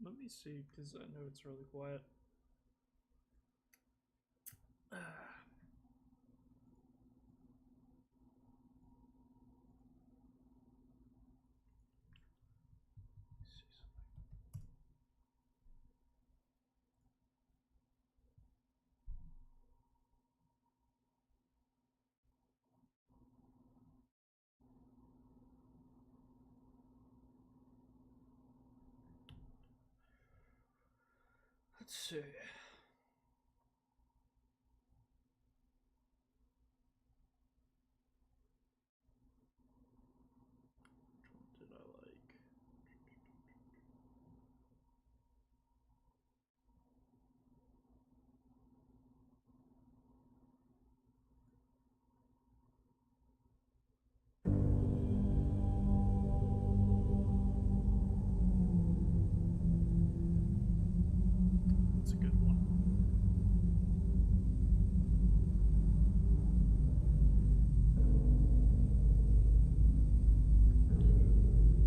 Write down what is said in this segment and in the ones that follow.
Let me see, because I know it's really quiet. Let's see. What did I like? That's a good one.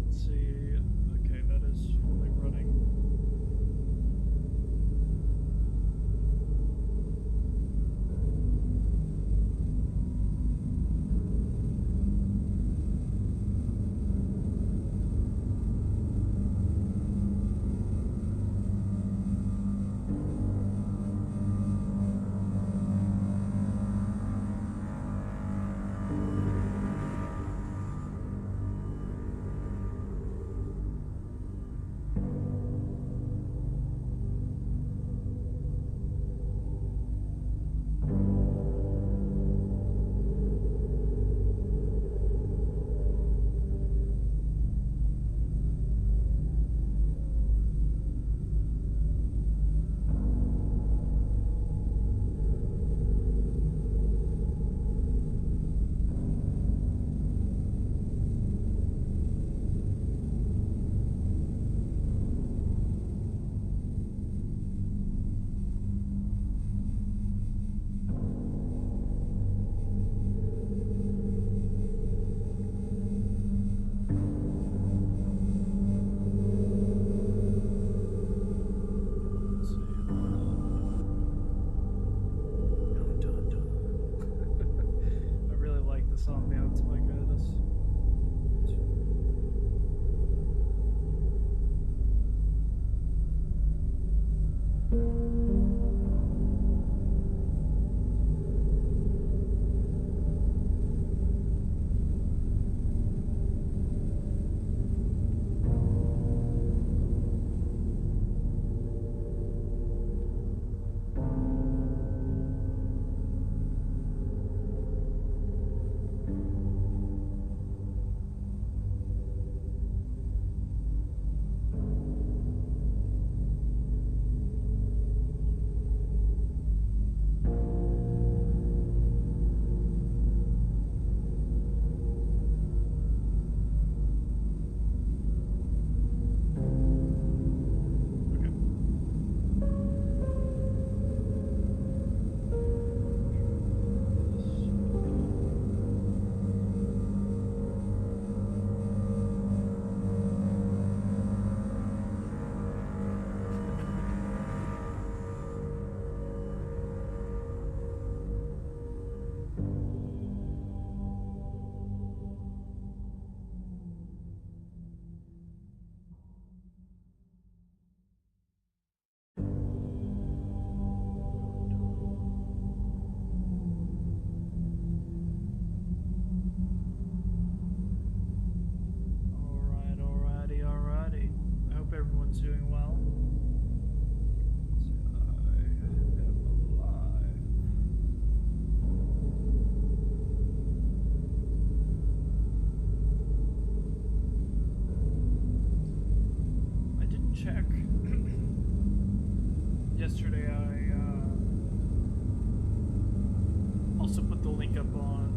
Let's see. Okay, that is fully running. Ambiance, my goodness. Alrighty. I hope everyone's doing well. I am alive. I didn't check. Yesterday I also put the link up on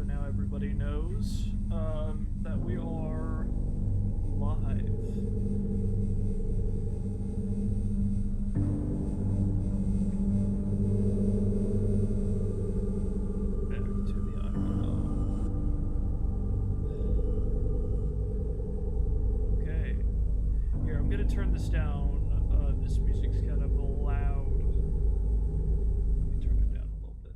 now everybody knows that we are live. Turn this down. This music's kind of loud. Let me turn it down a little bit,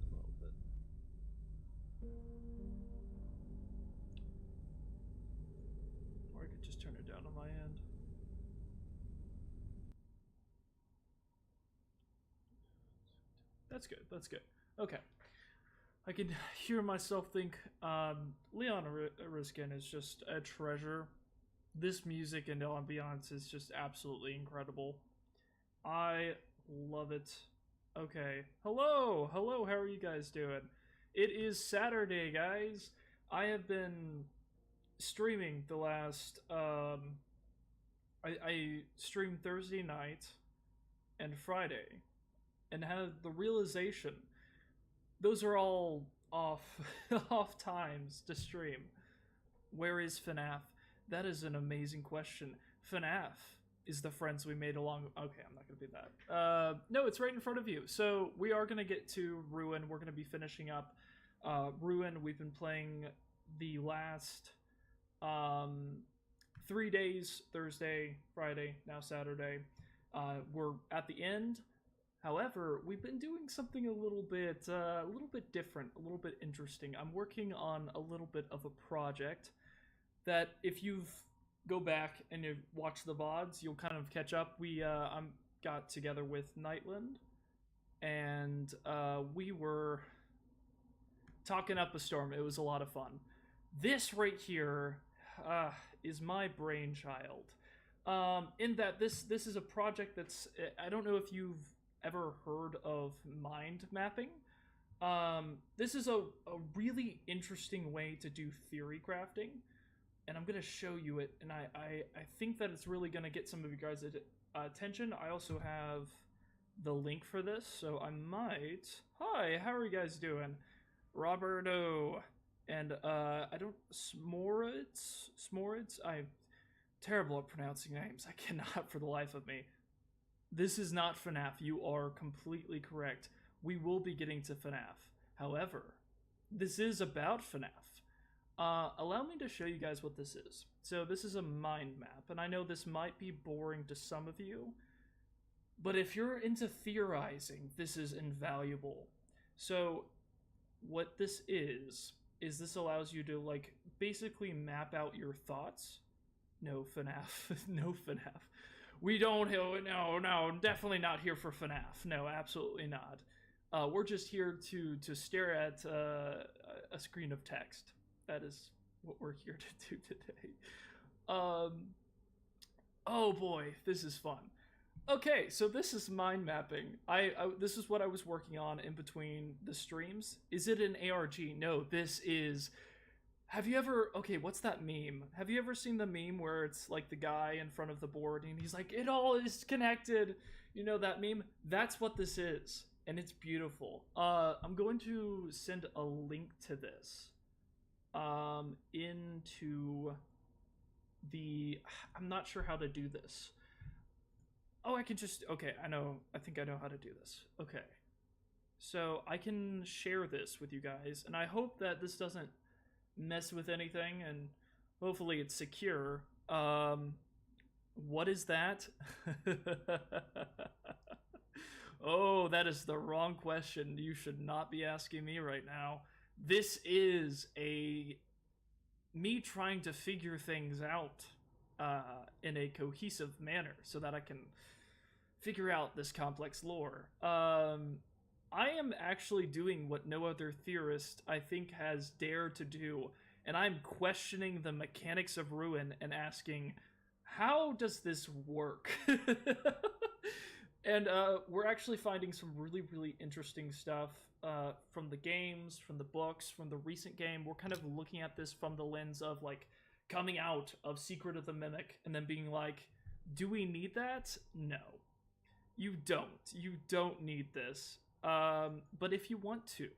Or I could just turn it down on my end. That's good, that's good. Okay. I can hear myself think, Leon Riskin is just a treasure. This music and ambiance is just absolutely incredible. I love it. Okay. Hello! Hello, how are you guys doing? It is Saturday, guys. I have been streaming the last, I streamed Thursday night and Friday, and had the realization those are all off, off times to stream. Where is FNAF? That is an amazing question. FNAF is the friends we made along... Okay, I'm not going to do that. No, it's right in front of you. So we are going to get to Ruin. We're going to be finishing up Ruin. We've been playing the last 3 days, Thursday, Friday, now Saturday. We're at the end. However, we've been doing something a little bit different, a little bit interesting. I'm working on a little bit of a project that if you go back and you watch the VODs, you'll kind of catch up. We got together with Nightland, and we were talking up a storm. It was a lot of fun. This right here is my brainchild. In that this is a project that's... I don't know if you've ever heard of mind mapping. This is a really interesting way to do theory crafting. And I'm going to show you it, and I think that it's really going to get some of you guys' attention. I also have the link for this, so I might... Hi, how are you guys doing? Roberto, and I don't... Smorids? I'm terrible at pronouncing names. I cannot for the life of me. This is not FNAF. You are completely correct. We will be getting to FNAF. However, this is about FNAF. Allow me to show you guys what this is. So this is a mind map, and I know this might be boring to some of you, but if you're into theorizing, this is invaluable. So what this is this allows you to, like, basically map out your thoughts. No FNAF. No FNAF. We don't... No, definitely not here for FNAF. No, absolutely not. We're just here to stare at a screen of text. That is what we're here to do today. Oh boy, this is fun. Okay, so this is mind mapping. This is what I was working on in between the streams. Is it an ARG? No, this is... Have you ever... Okay, what's that meme? Have you ever seen the meme where it's like the guy in front of the board and he's like, it all is connected? You know that meme? That's what this is, and it's beautiful. I'm going to send a link to this into the... I'm not sure how to do this. Oh, I can just... Okay, I think I know how to do this. Okay. So I can share this with you guys, and I hope that this doesn't mess with anything, and hopefully it's secure. What is that? Oh, that is the wrong question. You should not be asking me right now. This is me trying to figure things out in a cohesive manner so that I can figure out this complex lore. I am actually doing what no other theorist, I think, has dared to do, and I'm questioning the mechanics of Ruin and asking, how does this work? And we're actually finding some really, really interesting stuff from the games, from the books, from the recent game. We're kind of looking at this from the lens of, like, coming out of Secret of the Mimic and then being like, do we need that? No. You don't. You don't need this. But if you want to,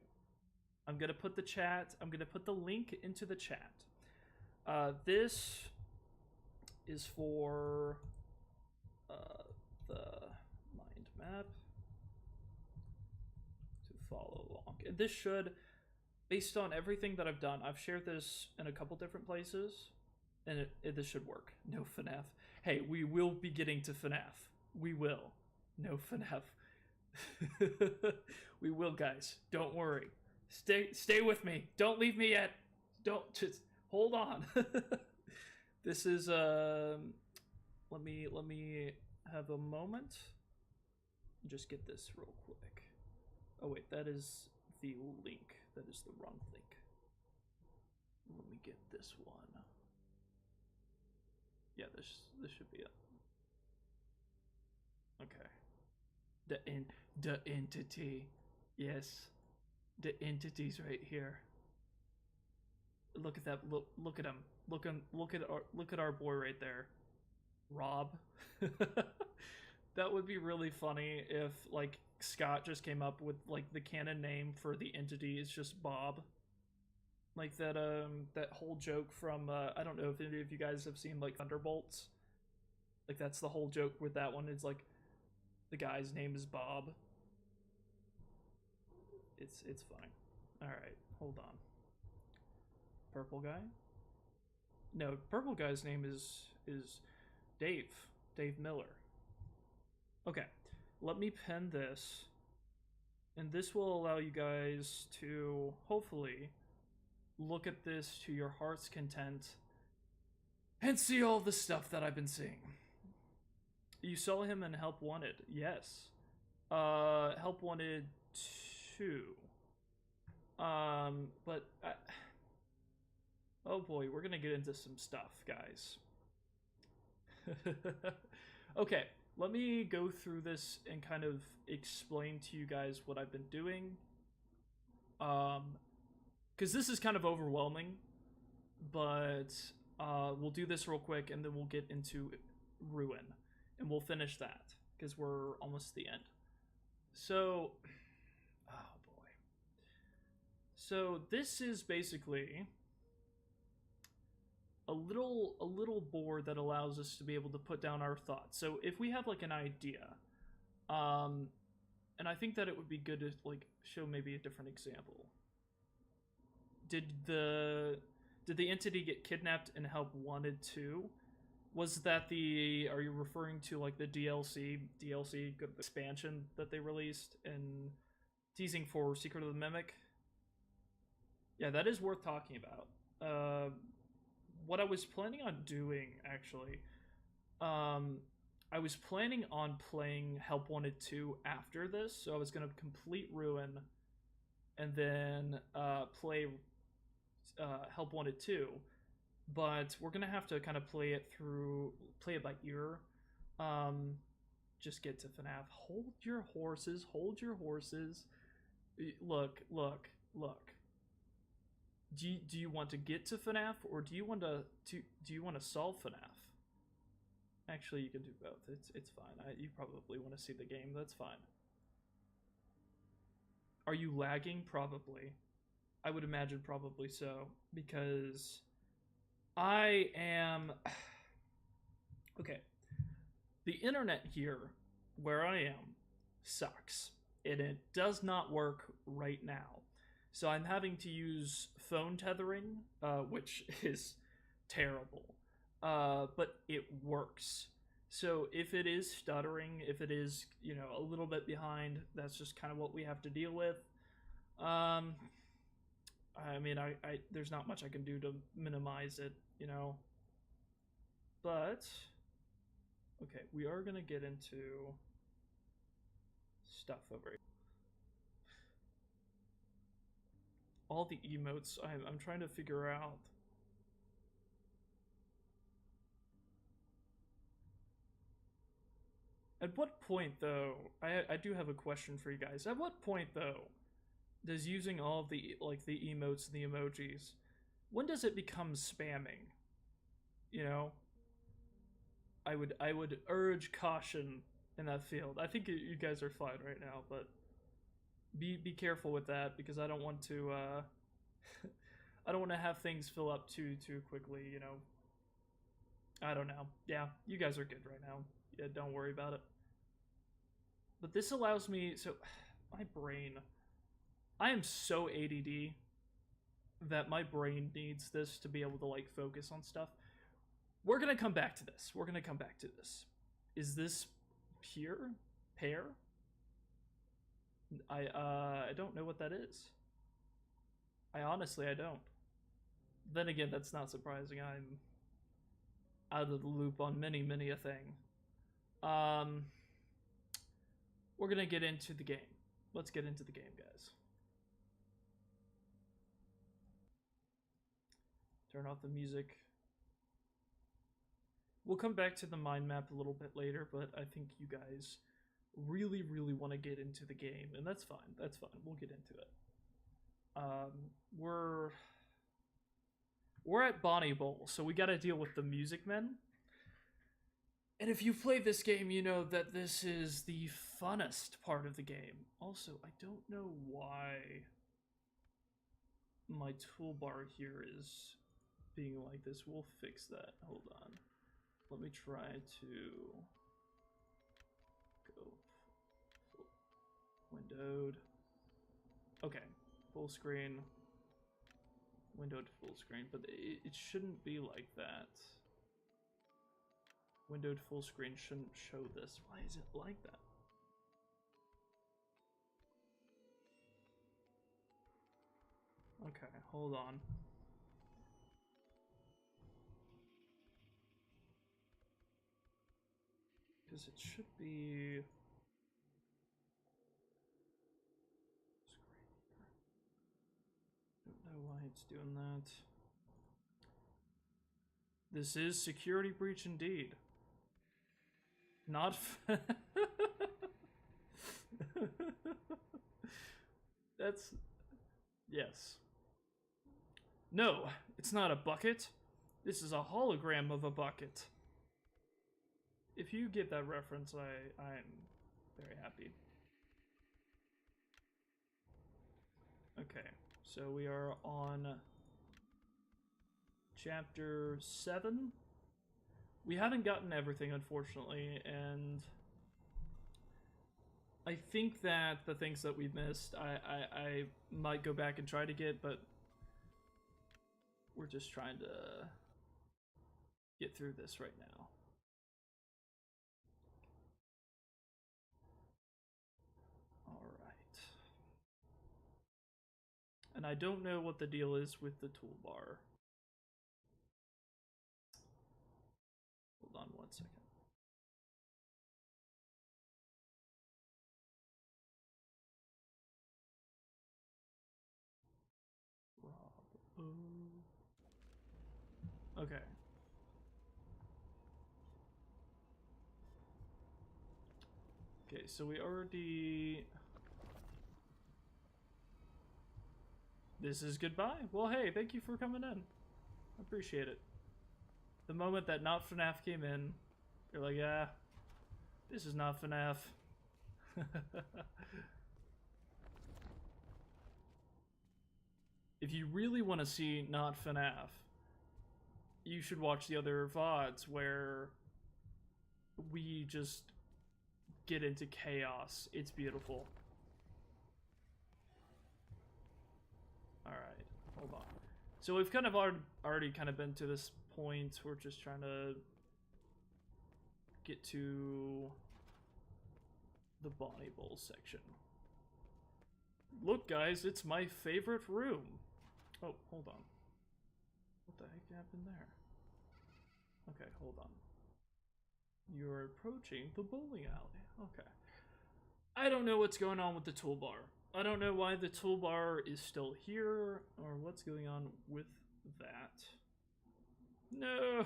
I'm gonna put the chat. I'm gonna put the link into the chat. This is for the mind map to follow along. This should, based on everything that I've done, I've shared this in a couple different places, and this should work. No FNAF. Hey, we will be getting to FNAF. We will. No FNAF. We will, guys. Don't worry. Stay with me. Don't leave me yet. Don't just hold on. This is let me have a moment. Just get this real quick. Oh wait, that is the link. That is the wrong link. Let me get this one. Yeah, this should be it. Okay. The entity. Yes. The entity's right here. Look at that. Look at him. Look at our boy right there. Rob. That would be really funny if like Scott just came up with like the canon name for the entity is just Bob. Like that that whole joke from I don't know if any of you guys have seen like Thunderbolts. Like that's the whole joke with that one. It's like the guy's name is Bob. It's funny. All right, hold on. Purple guy? No, purple guy's name is Dave. Dave Miller. Okay, let me pen this, and this will allow you guys to hopefully look at this to your heart's content and see all the stuff that I've been seeing. You saw him in Help Wanted, yes. Help Wanted 2. But oh boy, we're gonna get into some stuff, guys. Okay, let me go through this and kind of explain to you guys what I've been doing. Because this is kind of overwhelming, but we'll do this real quick and then we'll get into Ruin, and we'll finish that because we're almost at the end. So, oh boy. So this is basically a little board that allows us to be able to put down our thoughts. So if we have like an idea, and I think that it would be good to like show maybe a different example. Did the entity get kidnapped and Help Wanted 2? Was that are you referring to like the DLC expansion that they released and teasing for Secret of the Mimic? Yeah, that is worth talking about. What I was planning on doing, actually, I was planning on playing Help Wanted 2 after this, so I was going to complete Ruin and then play Help Wanted 2, but we're going to have to kind of play it by ear. Just get to FNAF. Hold your horses. Look. Do you want to get to FNAF, or do you want to solve FNAF? Actually, you can do both. It's fine. You probably want to see the game. That's fine. Are you lagging? Probably. I would imagine probably so, because I am... Okay. The internet here, where I am, sucks. And it does not work right now. So I'm having to use phone tethering, which is terrible. But it works. So if it is stuttering, if it is, a little bit behind, that's just kind of what we have to deal with. I mean, there's not much I can do to minimize it, But, okay, we are going to get into stuff over here. All the emotes, I'm trying to figure out. At what point, though, I do have a question for you guys. At what point, though, does using all of the emotes and the emojis, when does it become spamming? I would urge caution in that field. I think you guys are fine right now, but Be careful with that because I don't want to I don't want to have things fill up too quickly, you know. I don't know. Yeah, you guys are good right now. Yeah, don't worry about it. But this allows me, so my brain, I am so ADD that my brain needs this to be able to like focus on stuff. We're gonna come back to this. We're gonna come back to this. Is this pure pear? I don't know what that is. I honestly I don't. Then again, that's not surprising. I'm out of the loop on many a thing. Um, we're gonna get into the game. Let's get into the game, guys. Turn off the music. We'll come back to the mind map a little bit later, but I think you guys really want to get into the game, and that's fine. That's fine. We'll get into it. We're at Bonnie Bowl, so we got to deal with the Music Men. And if you've played this game, you know that this is the funnest part of the game. Also, I don't know why my toolbar here is being like this. We'll fix that. Hold on. Let me try to go windowed. Okay, full screen. Windowed full screen, but it shouldn't be like that. Windowed full screen shouldn't show this. Why is it like that? Okay, hold on. Because it should be... Don't know why it's doing that. This is security breach indeed. Not... That's... Yes. No, it's not a bucket. This is a hologram of a bucket. If you get that reference, I'm very happy. Okay, so we are on chapter 7. We haven't gotten everything, unfortunately, and I think that the things that we missed, I might go back and try to get, but we're just trying to get through this right now. Alright. And I don't know what the deal is with the toolbar. Hold on one second. Okay. Okay, so we already... This is goodbye? Well, hey, thank you for coming in. I appreciate it. The moment that Not FNAF came in, you're like, yeah, this is not FNAF. If you really want to see Not FNAF, you should watch the other VODs where we just get into chaos. It's beautiful. Alright, hold on. So we've kind of already kind of been to this point. We're just trying to get to the Bonnie Bowl section. Look, guys, it's my favorite room. Oh, hold on. What the heck happened there? Okay, hold on. You're approaching the bowling alley. Okay. I don't know what's going on with the toolbar. I don't know why the toolbar is still here or what's going on with that. No!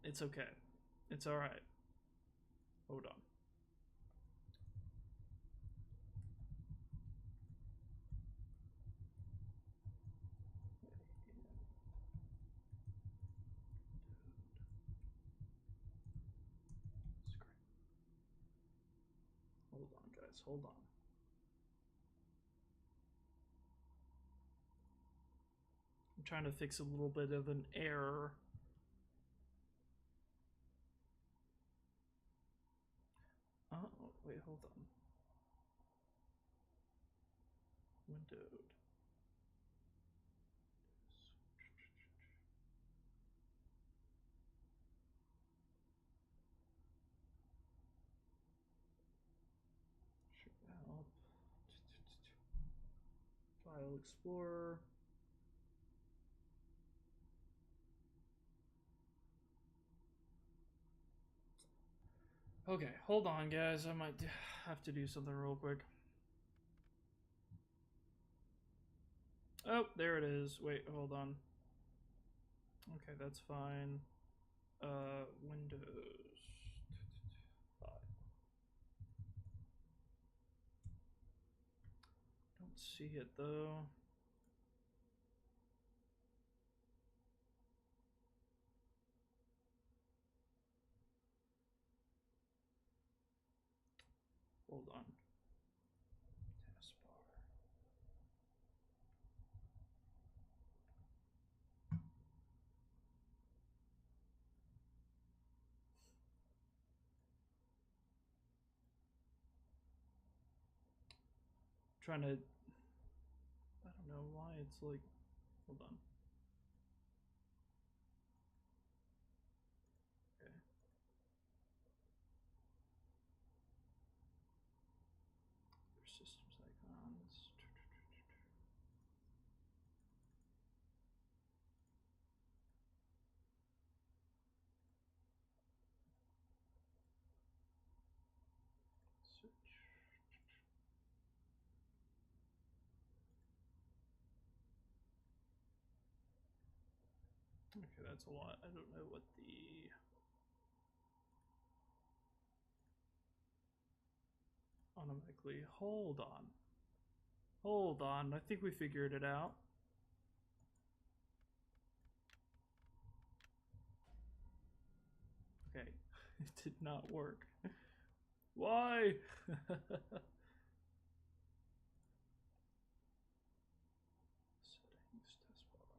It's okay. It's alright. Hold on. Hold on, guys. Hold on. I'm trying to fix a little bit of an error. Oh, wait, hold on. Windowed. Help. File Explorer. Okay, hold on, guys. I might have to do something real quick. Oh, there it is. Wait, hold on. Okay, that's fine. Windows 5. Don't see it though. Hold on. Taskbar. Trying to. I don't know why it's like. Hold on. Okay. There's systems icons. Search. Okay, that's a lot. I don't know what the. Automatically. Hold on. Hold on. I think we figured it out. Okay. It did not work. Why? Settings, taskbar.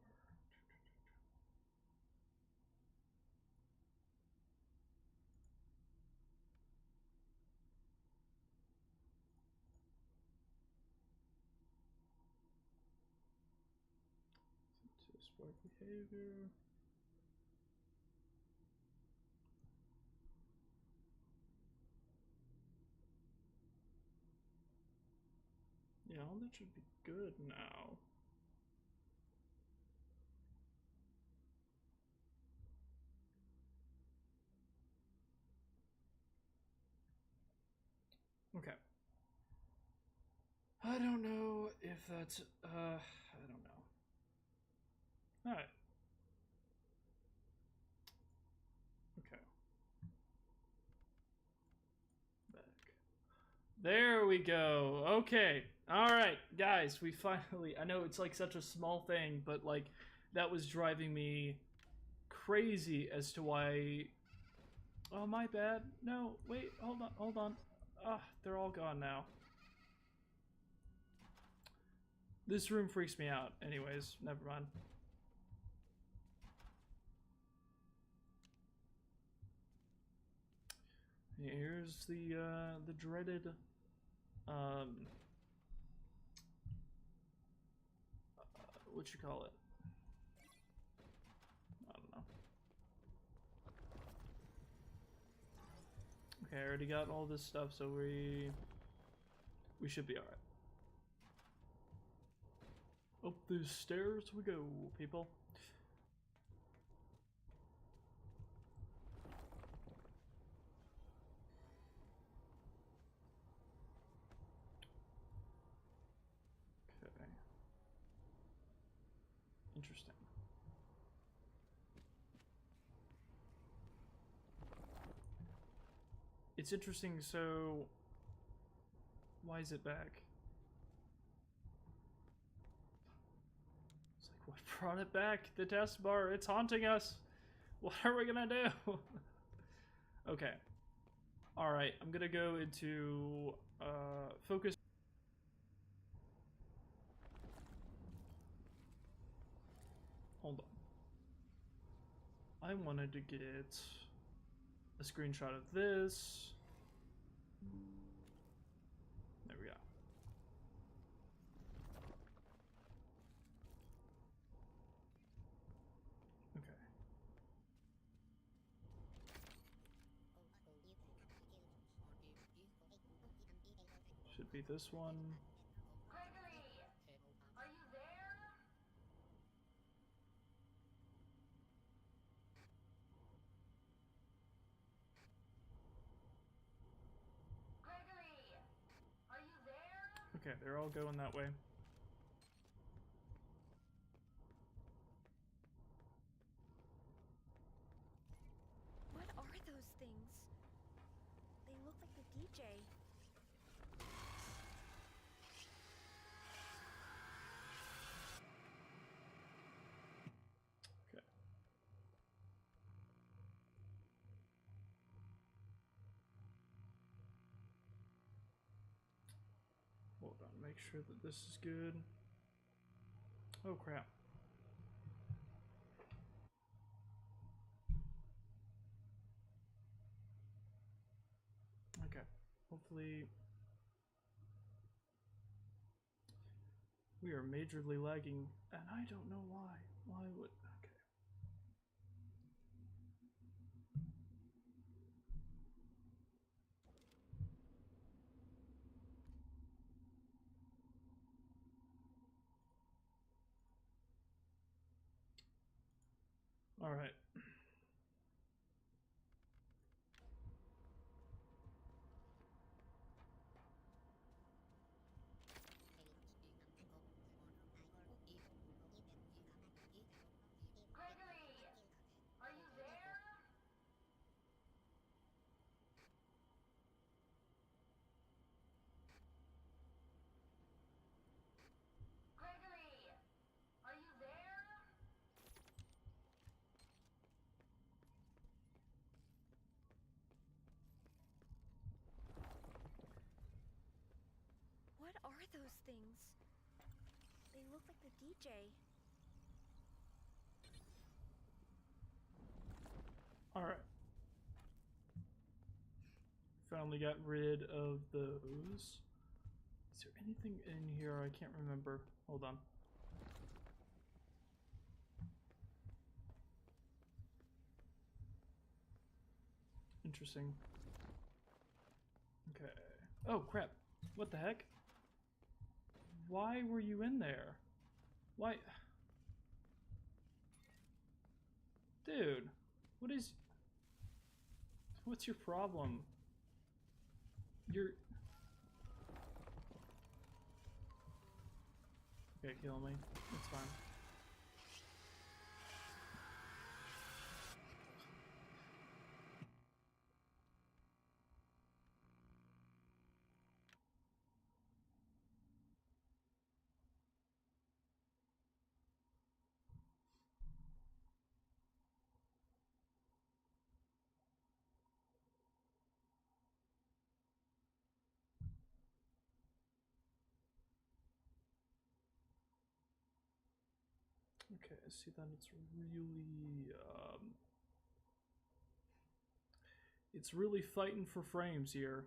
Taskbar behavior. Yeah, all that should be good now. Okay. I don't know if that's, I don't know. Alright. Okay. Back. There we go. Okay. Alright, guys, we finally, I know it's like such a small thing, but like, that was driving me crazy as to why. Oh, my bad. No, wait, hold on. Ah, they're all gone now. This room freaks me out. Anyways, never mind. Here's the dreaded what you call it? I don't know. Okay, I already got all this stuff, so we should be alright. Up these stairs we go, people. Okay. Interesting. It's interesting, so why is it back? It's like, what brought it back? The test bar, it's haunting us. What are we gonna do? Okay. Alright, I'm gonna go into focus. I wanted to get a screenshot of this. There we go. Okay. Should be this one. Gregory, are you there? Gregory, are you there? Okay, they're all going that way. What are those things? They look like the DJ. Okay. Hold on, make sure that this is good. Oh crap. Okay. Hopefully we are majorly lagging, and I don't know why. Why would... Okay. All right. Gregory, are you there? Gregory, are you there? What are those things? They look like the DJ. All right. Finally got rid of those. Is there anything in here? I can't remember. Hold on. Interesting. Okay. Oh, crap. What the heck? Why were you in there? Why? Dude, what is... What's your problem? You're... Okay, kill me. It's fine. Okay, I see that it's really fighting for frames here.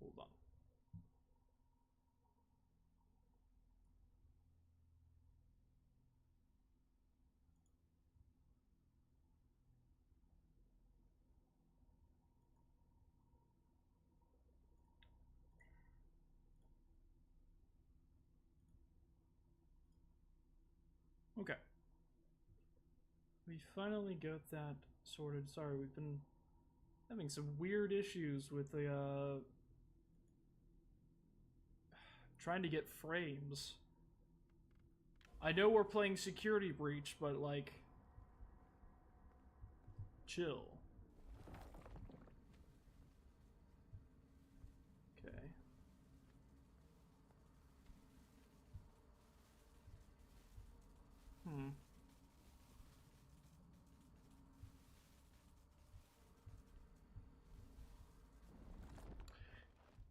Hold on. Okay. We finally got that sorted. Sorry, we've been having some weird issues with the, trying to get frames. I know we're playing Security Breach, but, like, chill. Okay.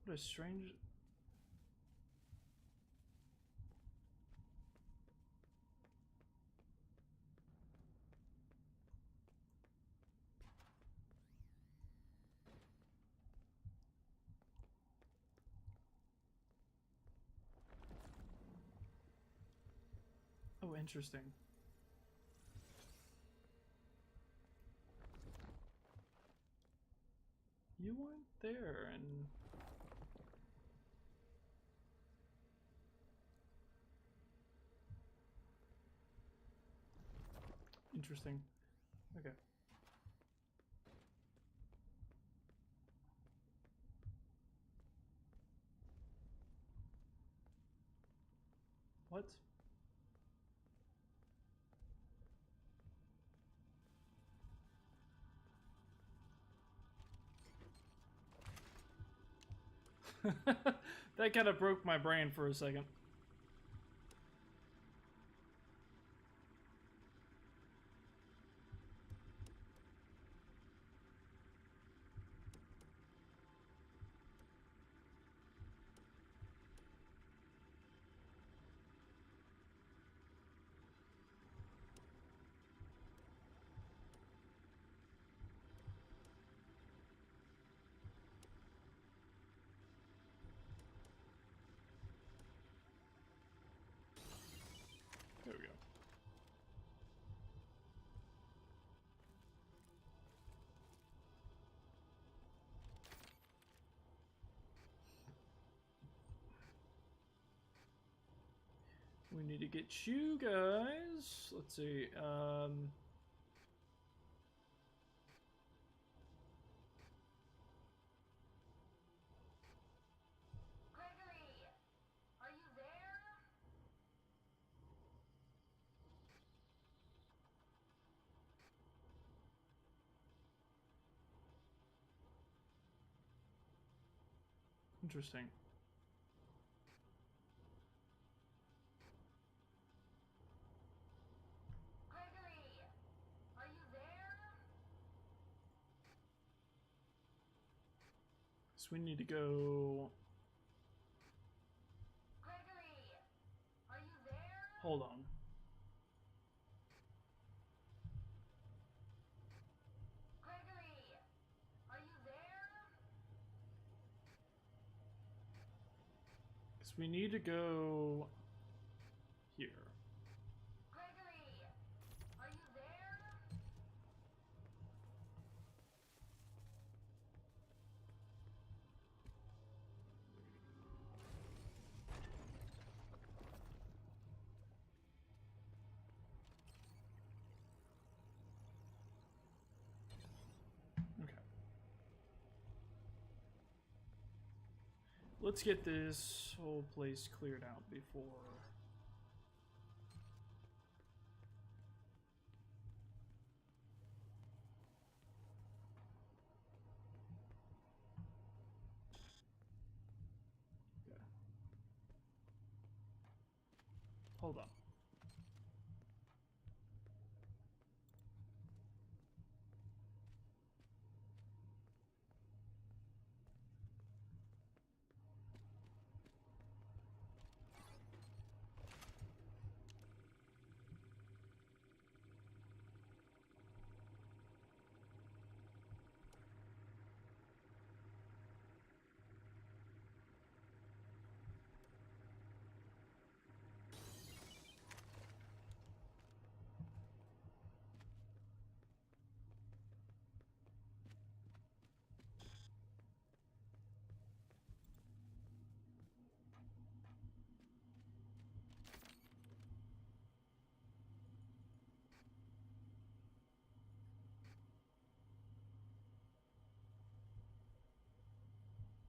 What a strange... interesting. You weren't there, and interesting. Okay. What? That kind of broke my brain for a second. There we go. We need to get you guys. Let's see. Gregory, are you there? Interesting. Gregory, are you there? So we need to go. Gregory, are you there? Hold on. Gregory, are you there? So we need to go here. Gregory, are you there? Okay. Let's get this whole place cleared out before. Okay. Hold on.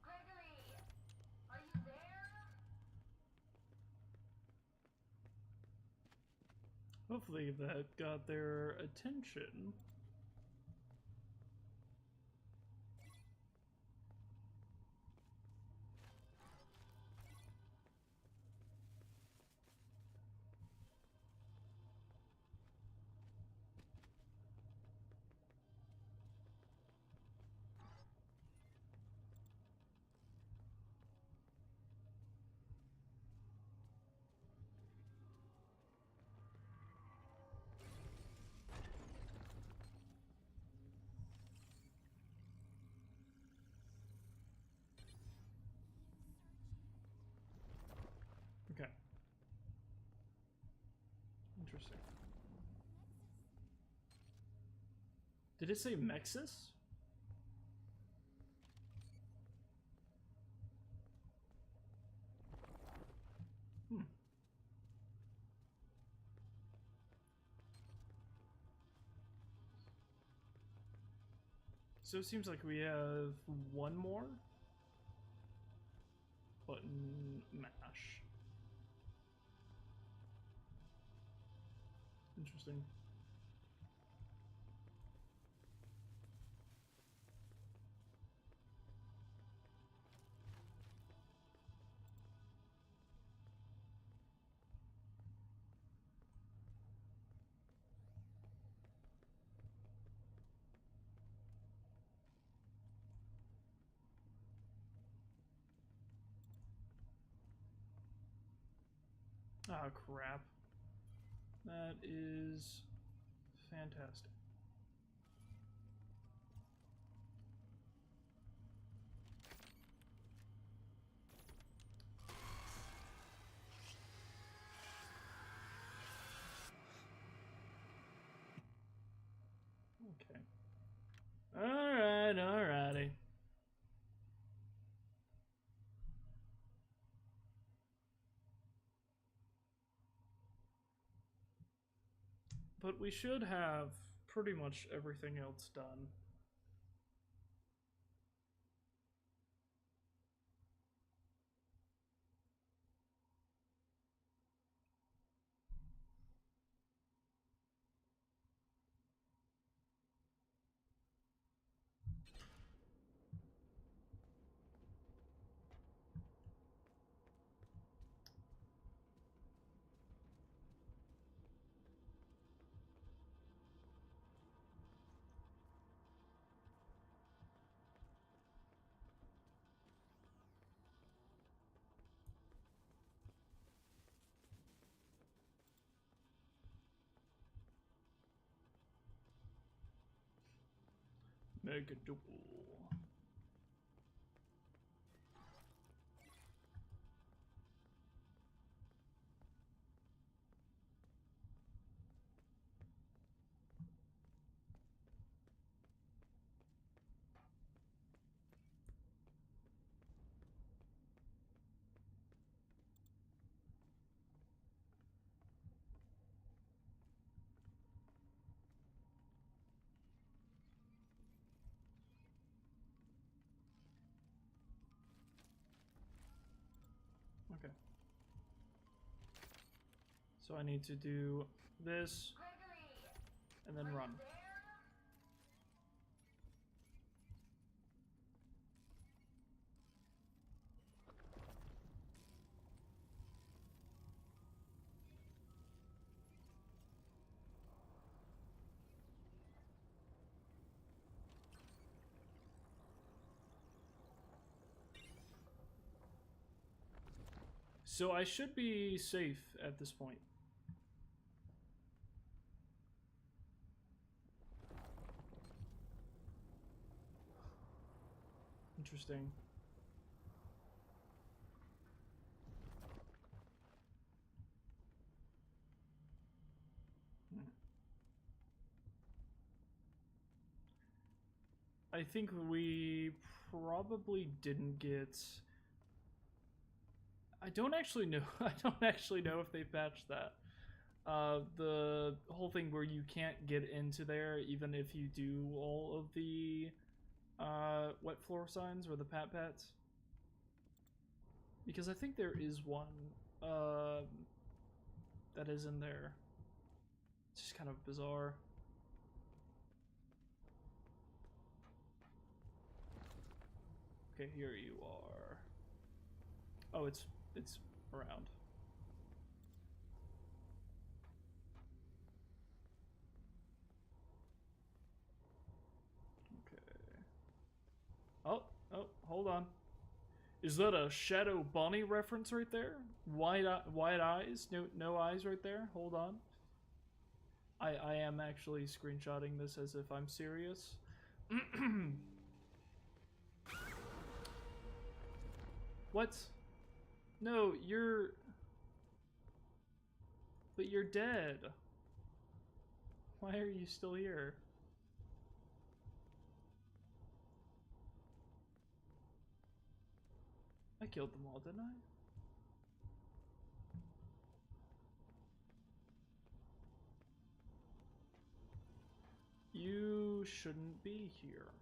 Gregory, are you there? Hopefully that got their attention. Interesting. Did it say Mexis? Hmm. So it seems like we have one more. Button mash. Interesting. Ah, crap. That is fantastic. Okay. Alright, alrighty. But we should have pretty much everything else done. Mega duel. Okay. So I need to do this Gregory, and then are run. you there? So I should be safe at this point. Interesting. Hmm. I think we probably didn't get. I don't actually know. I don't actually know if they patched that. The whole thing where you can't get into there even if you do all of the wet floor signs or the pat pats. Because I think there is one that is in there. It's just kind of bizarre. Okay, here you are. Oh, it's around. Okay. Oh, hold on. Is that a Shadow Bonnie reference right there? White eyes, no eyes right there. Hold on. I am actually screenshotting this as if I'm serious. What? No, but you're dead. Why are you still here? I killed them all, didn't I? You shouldn't be here.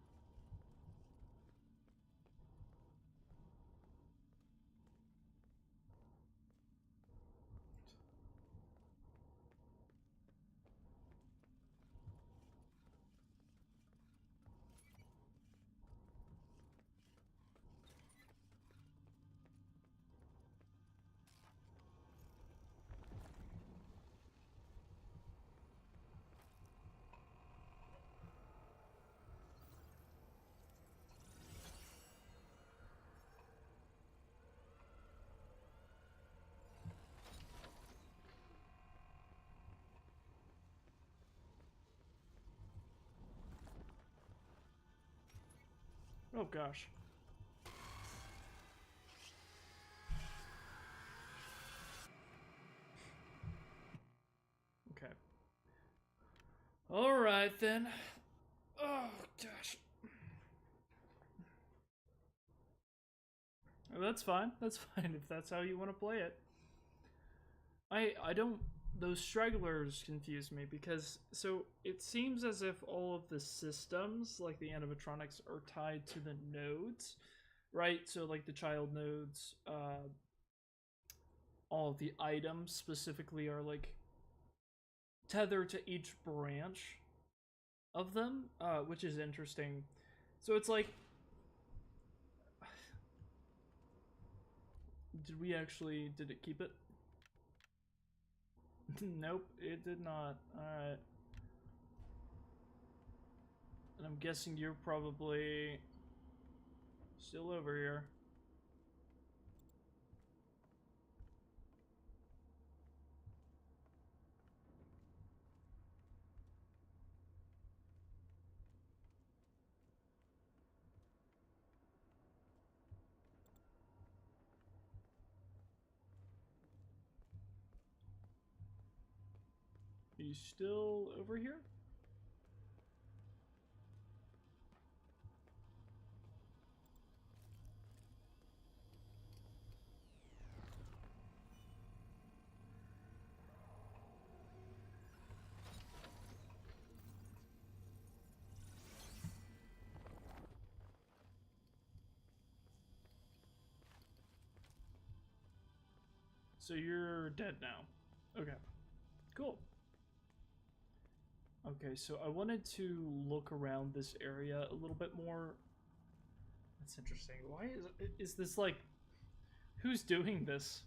Oh gosh. Okay. Alright then. Oh gosh. Oh, that's fine. That's fine if that's how you want to play it. I don't, those stragglers confuse me because so it seems as if all of the systems, like the animatronics, are tied to the nodes, right? So like the child nodes, all of the items specifically are like tethered to each branch of them, which is interesting. So it's like, did it keep it? Nope, it did not. Alright. And I'm guessing you're probably still over here. Are you still over here? So you're dead now. Okay. Cool. Okay, so I wanted to look around this area a little bit more. That's interesting. Why is this like, who's doing this?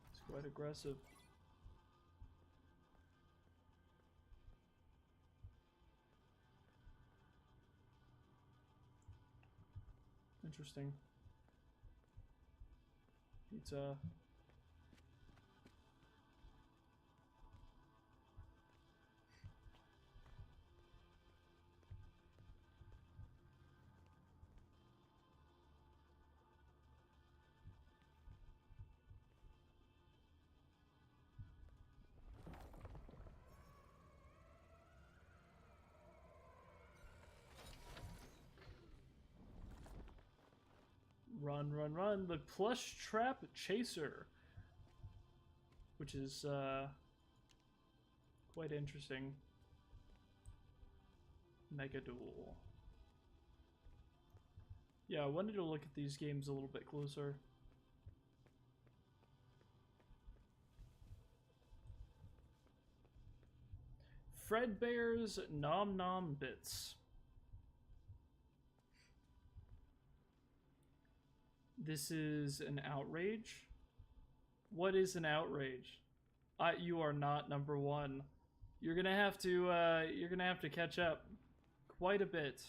It's quite aggressive. Interesting. Pizza. Run, run, run. The plush trap chaser. Which is quite interesting. Mega Duel. Yeah, I wanted to look at these games a little bit closer. Fredbear's Nom Nom Bits. This is an outrage? What is an outrage? You are not number one. You're gonna have to catch up quite a bit.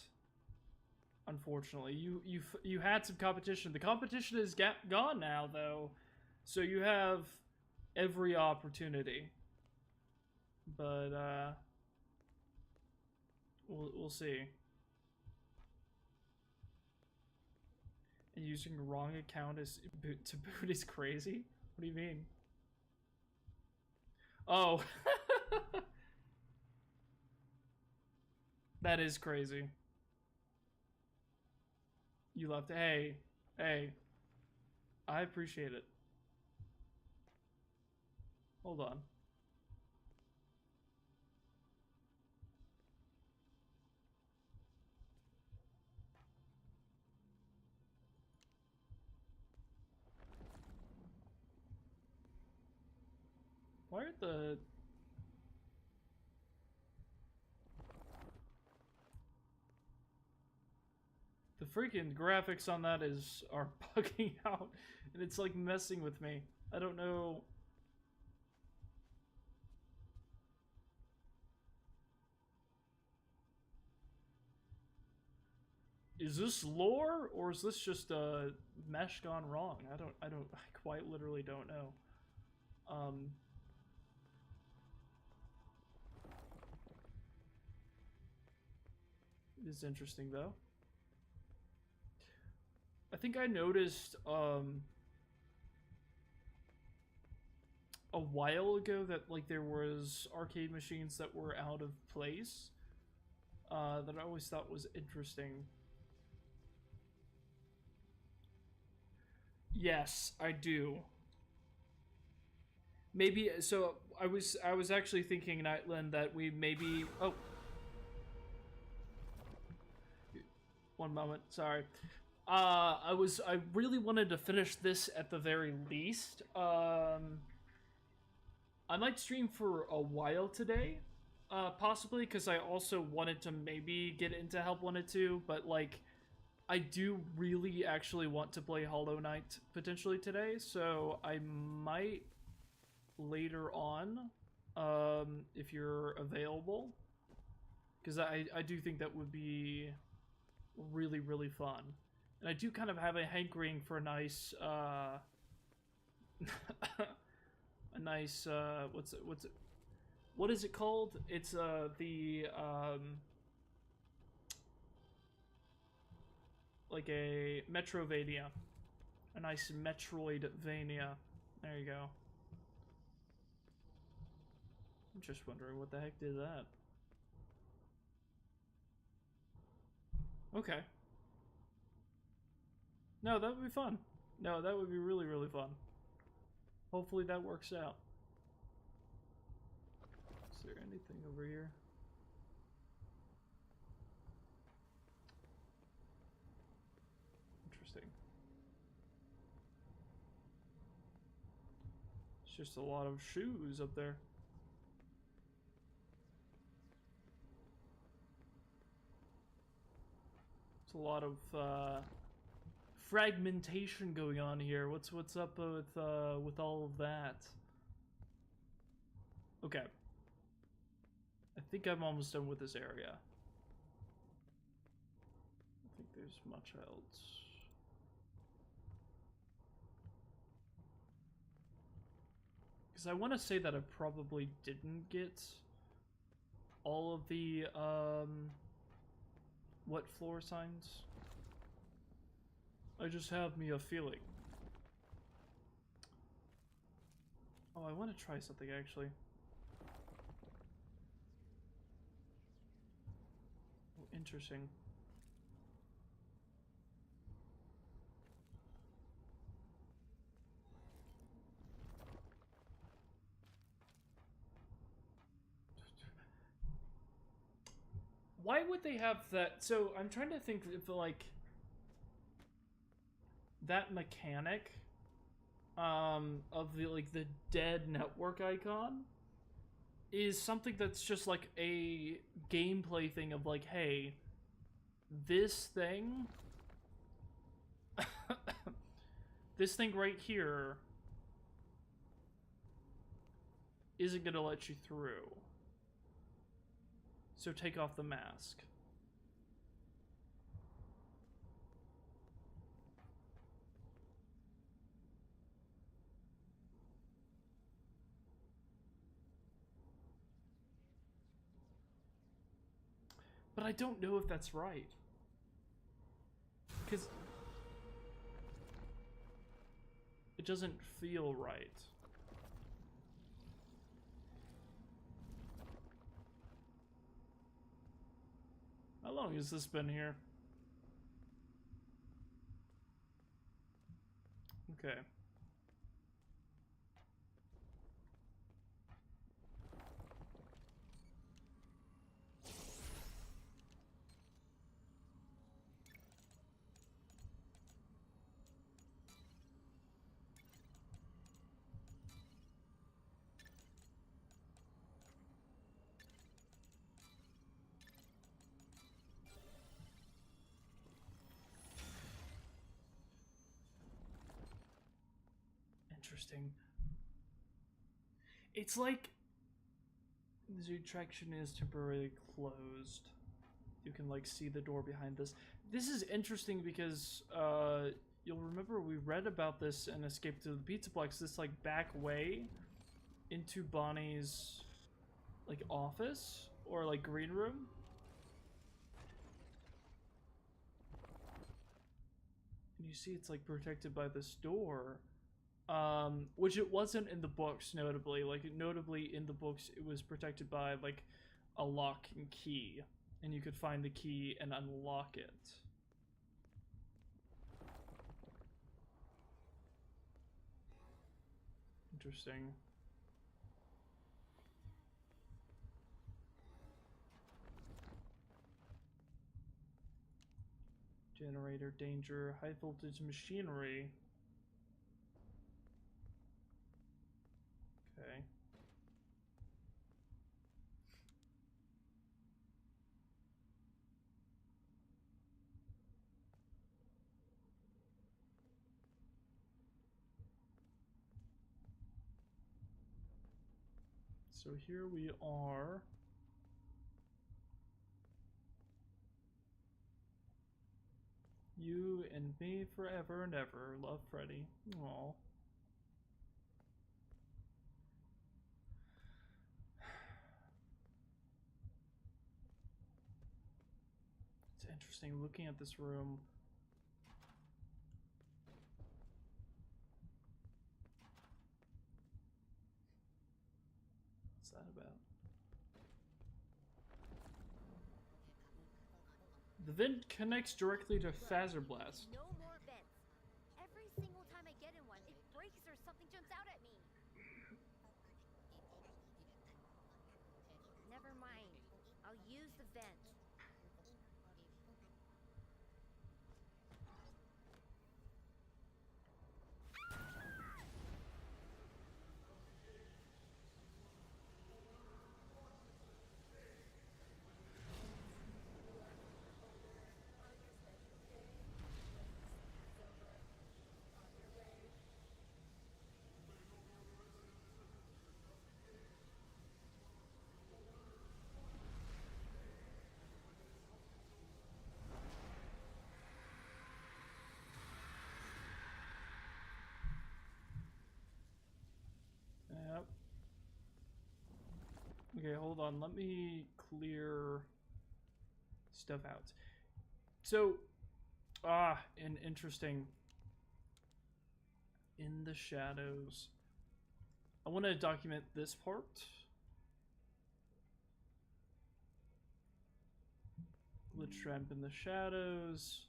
Unfortunately, you had some competition. The competition is gone now, though, so you have every opportunity. But we'll see. And using the wrong account to boot is crazy. What do you mean? Oh. That is crazy. You left. Hey, hey. I appreciate it. Hold on. Why are the freaking graphics on that are bugging out, and it's like messing with me. I don't know. Is this lore or is this just mesh gone wrong? I quite literally don't know. It is interesting though. I think I noticed a while ago that like there was arcade machines that were out of place that I always thought was interesting. Yes, I do. Maybe so. I was actually thinking, Nightland, that we maybe. Oh, one moment. Sorry. I really wanted to finish this at the very least. I might stream for a while today, possibly because I also wanted to maybe get into Help Wanted 2, but like. I do really actually want to play Hollow Knight potentially today, so I might later on, if you're available, because I do think that would be really, really fun. And I do kind of have a hankering for a nice, a nice, what is it called? It's, like a Metrovania. A nice Metroidvania. There you go. I'm just wondering what the heck did that. Okay. No, that would be fun. No, that would be really, really fun. Hopefully that works out. Is there anything over here? Interesting. It's just a lot of shoes up there. It's a lot of fragmentation going on here. What's up with all of that? Okay. I think I'm almost done with this area. I think there's much else. Because I want to say that I probably didn't get all of the what floor signs. I just have me a feeling. Oh, I want to try something actually. Oh, interesting. Why would they have that? So I'm trying to think if like that mechanic of the like the dead network icon is something that's just like a gameplay thing of like, hey, this thing this thing right here isn't gonna let you through. So take off the mask. But I don't know if that's right. Because it doesn't feel right. long has this been here? Okay. Interesting. It's like the attraction is temporarily closed. You can like see the door behind this. This is interesting because you'll remember we read about this in Escape to the Pizzaplex. This like back way into Bonnie's like office or like green room. And you see it's like protected by this door. Which it wasn't in the books, notably. Like, notably in the books, it was protected by, like, a lock and key. And you could find the key and unlock it. Interesting. Generator, danger, high voltage machinery. Okay. So here we are. You and me forever and ever. Love, Freddy. Aww. It's interesting looking at this room. What's that about? The vent connects directly to Phaser Blast. No more vents. Every single time I get in one, it breaks or something jumps out at me. Never mind. I'll use the vent. Yep. Okay, hold on. Let me clear stuff out. So, and interesting. In the shadows. I want to document this part. Glitch ramp in the shadows.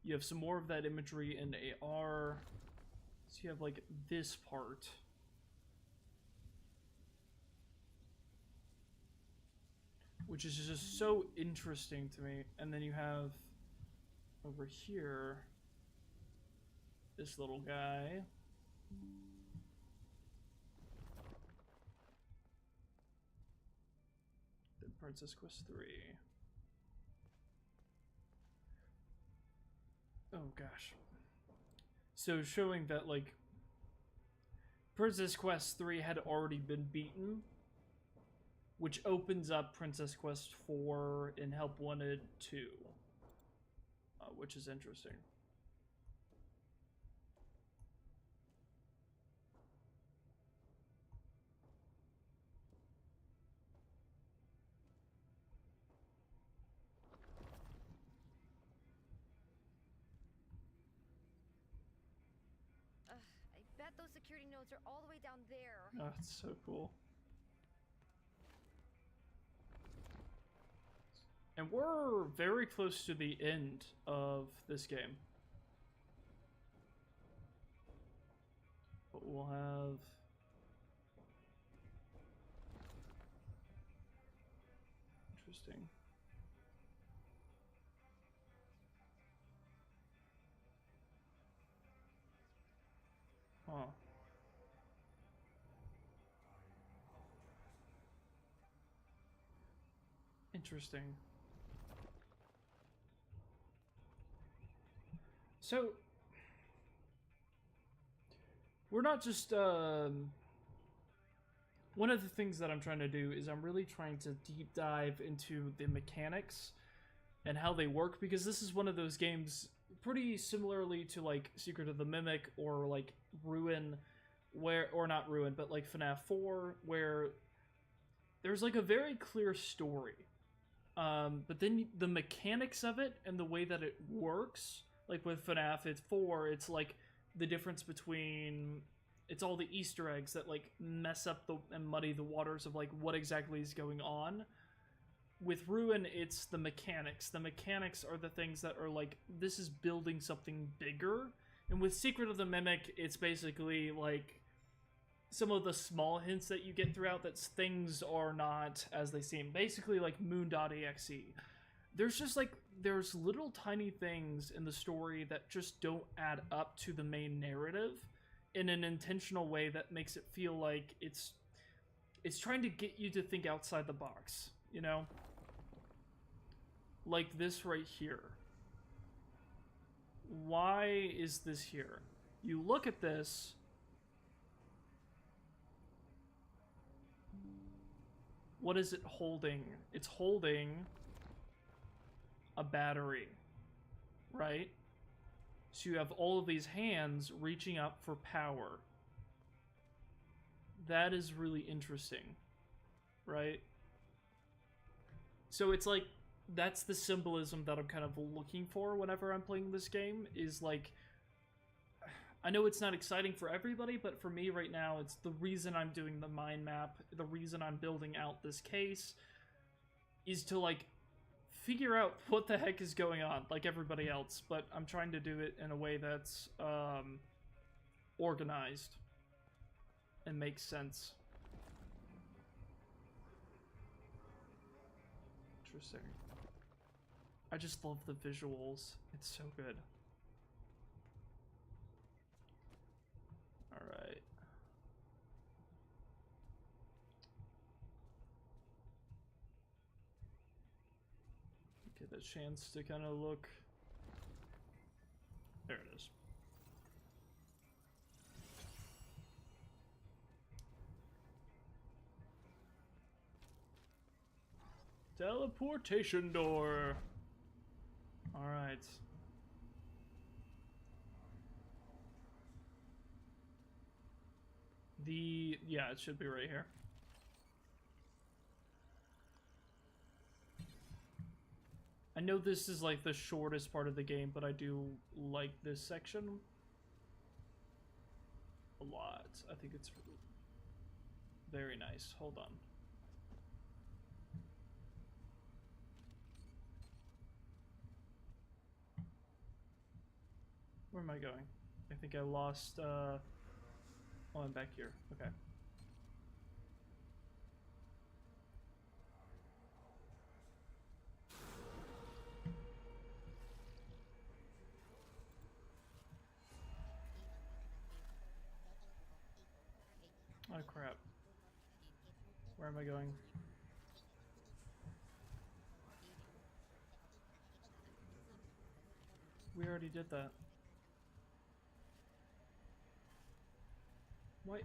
You have some more of that imagery in AR. So you have like this part. Which is just so interesting to me. And then you have over here this little guy. The Princess Quest 3. Oh gosh. So showing that like Princess Quest 3 had already been beaten, which opens up Princess Quest 4 and Help Wanted 2, which is interesting. I bet those security nodes are all the way down there. Oh, it's so cool. And we're very close to the end of this game. But we'll have... Interesting. Huh. Interesting. So, we're not just, one of the things that I'm trying to do is I'm really trying to deep dive into the mechanics and how they work, because this is one of those games pretty similarly to like Secret of the Mimic or like Ruin, where, or not Ruin, but like FNAF 4, where there's like a very clear story. But then the mechanics of it and the way that it works, like with FNAF, it's 4, it's like the difference between, it's all the Easter eggs that like mess up and muddy the waters of like what exactly is going on. With Ruin, it's the mechanics. The mechanics are the things that are like, this is building something bigger. And with Secret of the Mimic, it's basically like some of the small hints that you get throughout that things are not as they seem. Basically like Moon.exe. There's just like, there's little tiny things in the story that just don't add up to the main narrative in an intentional way that makes it feel like it's trying to get you to think outside the box, you know? Like this right here. Why is this here? You look at this. What is it holding? It's holding a battery, right? So you have all of these hands reaching up for power. That is really interesting, right? So it's like, that's the symbolism that I'm kind of looking for whenever I'm playing this game, is like, I know it's not exciting for everybody, but for me right now, it's the reason I'm doing the mind map, the reason I'm building out this case, is to like figure out what the heck is going on, like everybody else, but I'm trying to do it in a way that's organized and makes sense. Interesting. I just love the visuals. It's so good. Alright. Get a chance to kind of look. There it is. Teleportation door. All right. Yeah, it should be right here. I know this is like the shortest part of the game, but I do like this section a lot. I think it's very nice. Hold on. Where am I going? I think I lost, oh, I'm back here. Okay. Oh, crap. Where am I going? We already did that. What?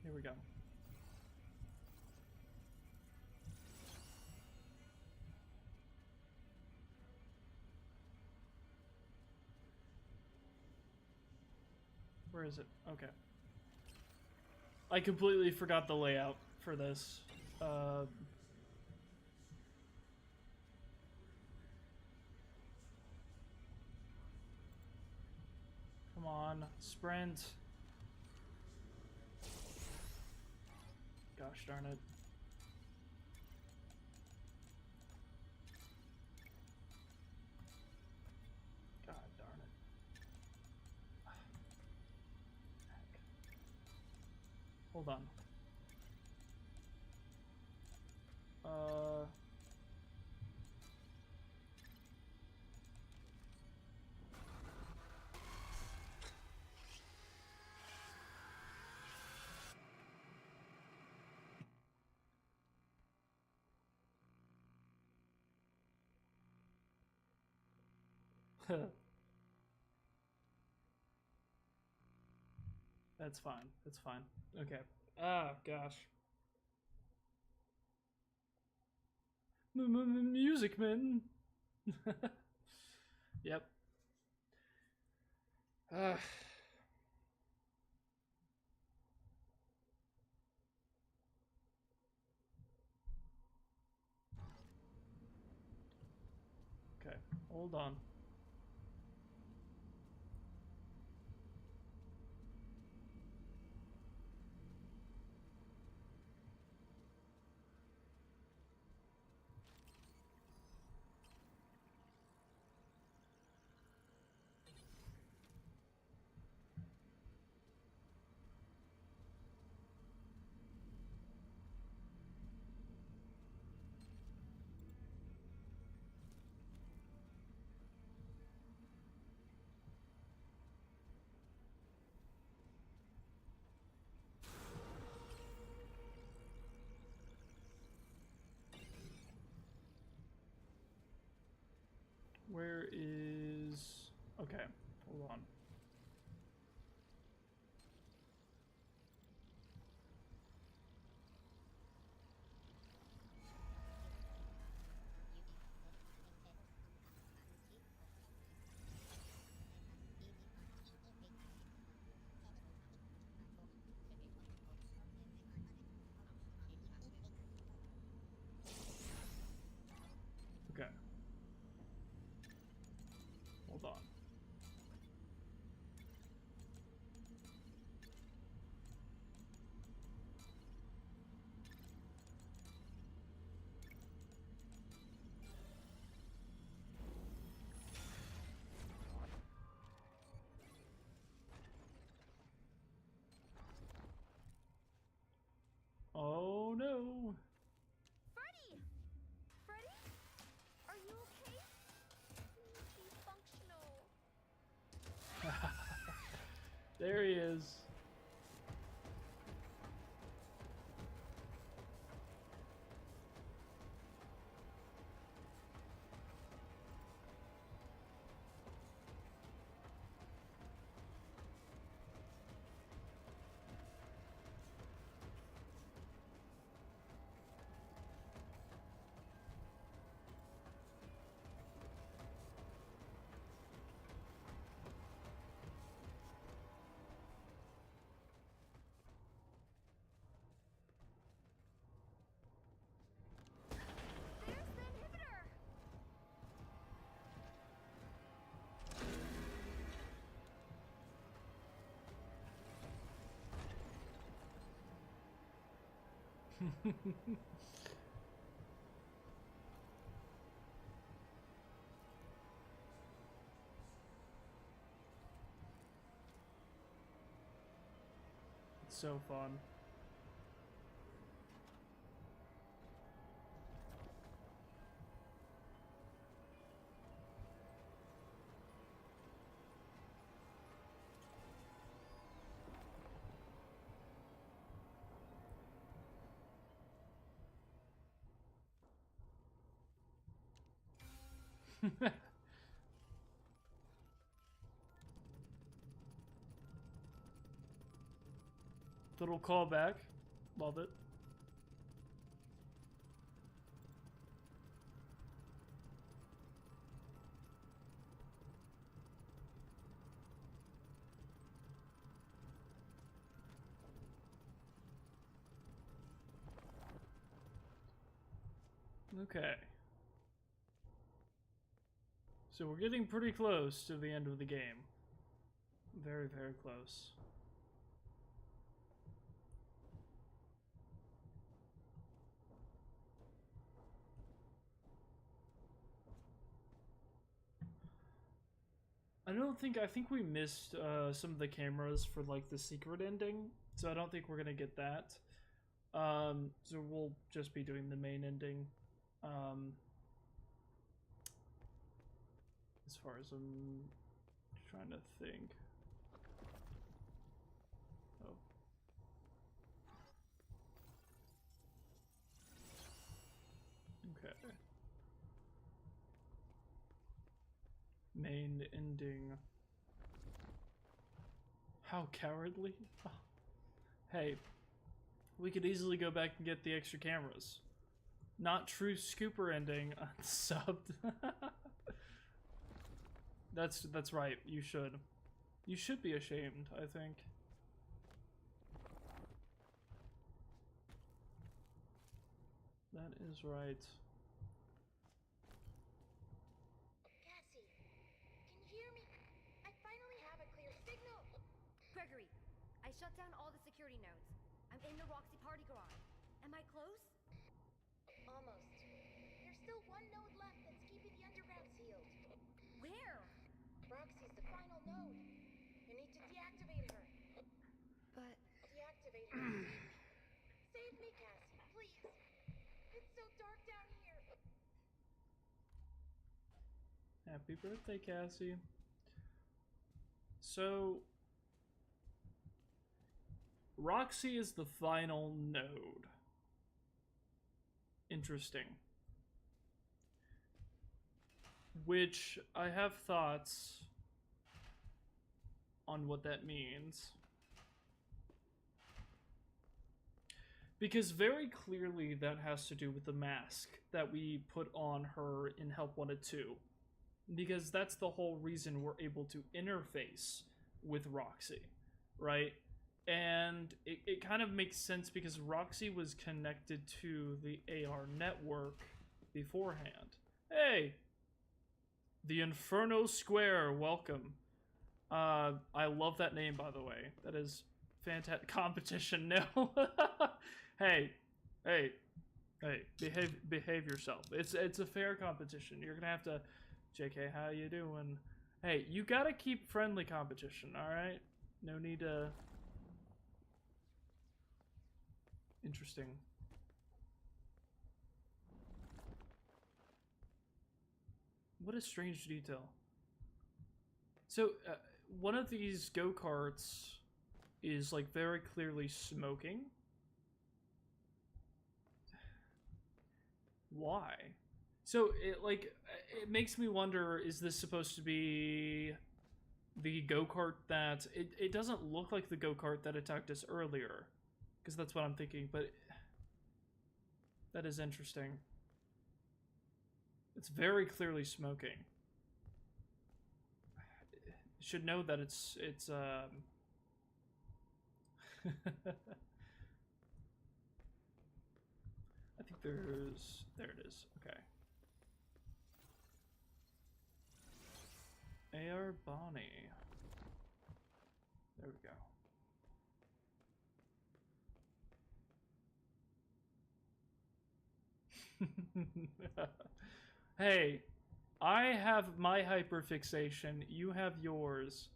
Here we go. Where is it? Okay. I completely forgot the layout for this. on, sprint. Gosh darn it. God darn it. Heck. Hold on. That's fine. That's fine. Okay. Ah, gosh. Music man. Yep. Ah. Okay. Hold on. Where is... Okay, hold on. Okay. Hold on. Oh no! Freddy! Freddy? Are you okay? Be functional. There he is. There's the inhibitor! It's so fun. Little callback. Love it. Okay. So we're getting pretty close to the end of the game. Very, very close. I think we missed some of the cameras for like the secret ending, so I don't think we're gonna get that. So we'll just be doing the main ending. As far as I'm trying to think. Oh. Okay. Main ending. How cowardly. Oh. Hey, we could easily go back and get the extra cameras. Not true scooper ending unsubbed. That's right. You should. You should be ashamed, I think. That is right. Cassie, can you hear me? I finally have a clear signal. Gregory, I shut down all the security nodes. I'm in the Roxy party garage. Am I close? Almost. There's still one node left that's keeping the underground sealed. Where? Roxy's the final node. You need to deactivate her. But... Deactivate her. Save me, Cassie, please. It's so dark down here. Happy birthday, Cassie. So, Roxy is the final node. Interesting. Which I have thoughts on what that means. Because very clearly that has to do with the mask that we put on her in Help Wanted 2. Because that's the whole reason we're able to interface with Roxy, right? And it kind of makes sense because Roxy was connected to the AR network beforehand. Hey! The Inferno Square, welcome. I love that name, by the way. That is fantastic. Competition, no. Hey, behave yourself. It's a fair competition. You're gonna have to, JK, how you doing? Hey, you gotta keep friendly competition, alright? No need to... Interesting. What a strange detail. So, one of these go-karts is, like, very clearly smoking. Why? So, it makes me wonder, is this supposed to be the go-kart that... It doesn't look like the go-kart that attacked us earlier. Because that's what I'm thinking, but... That is interesting. It's very clearly smoking. Should know that it's I think there it is. Okay. AR Bonnie. There we go. Hey, I have my hyperfixation, you have yours.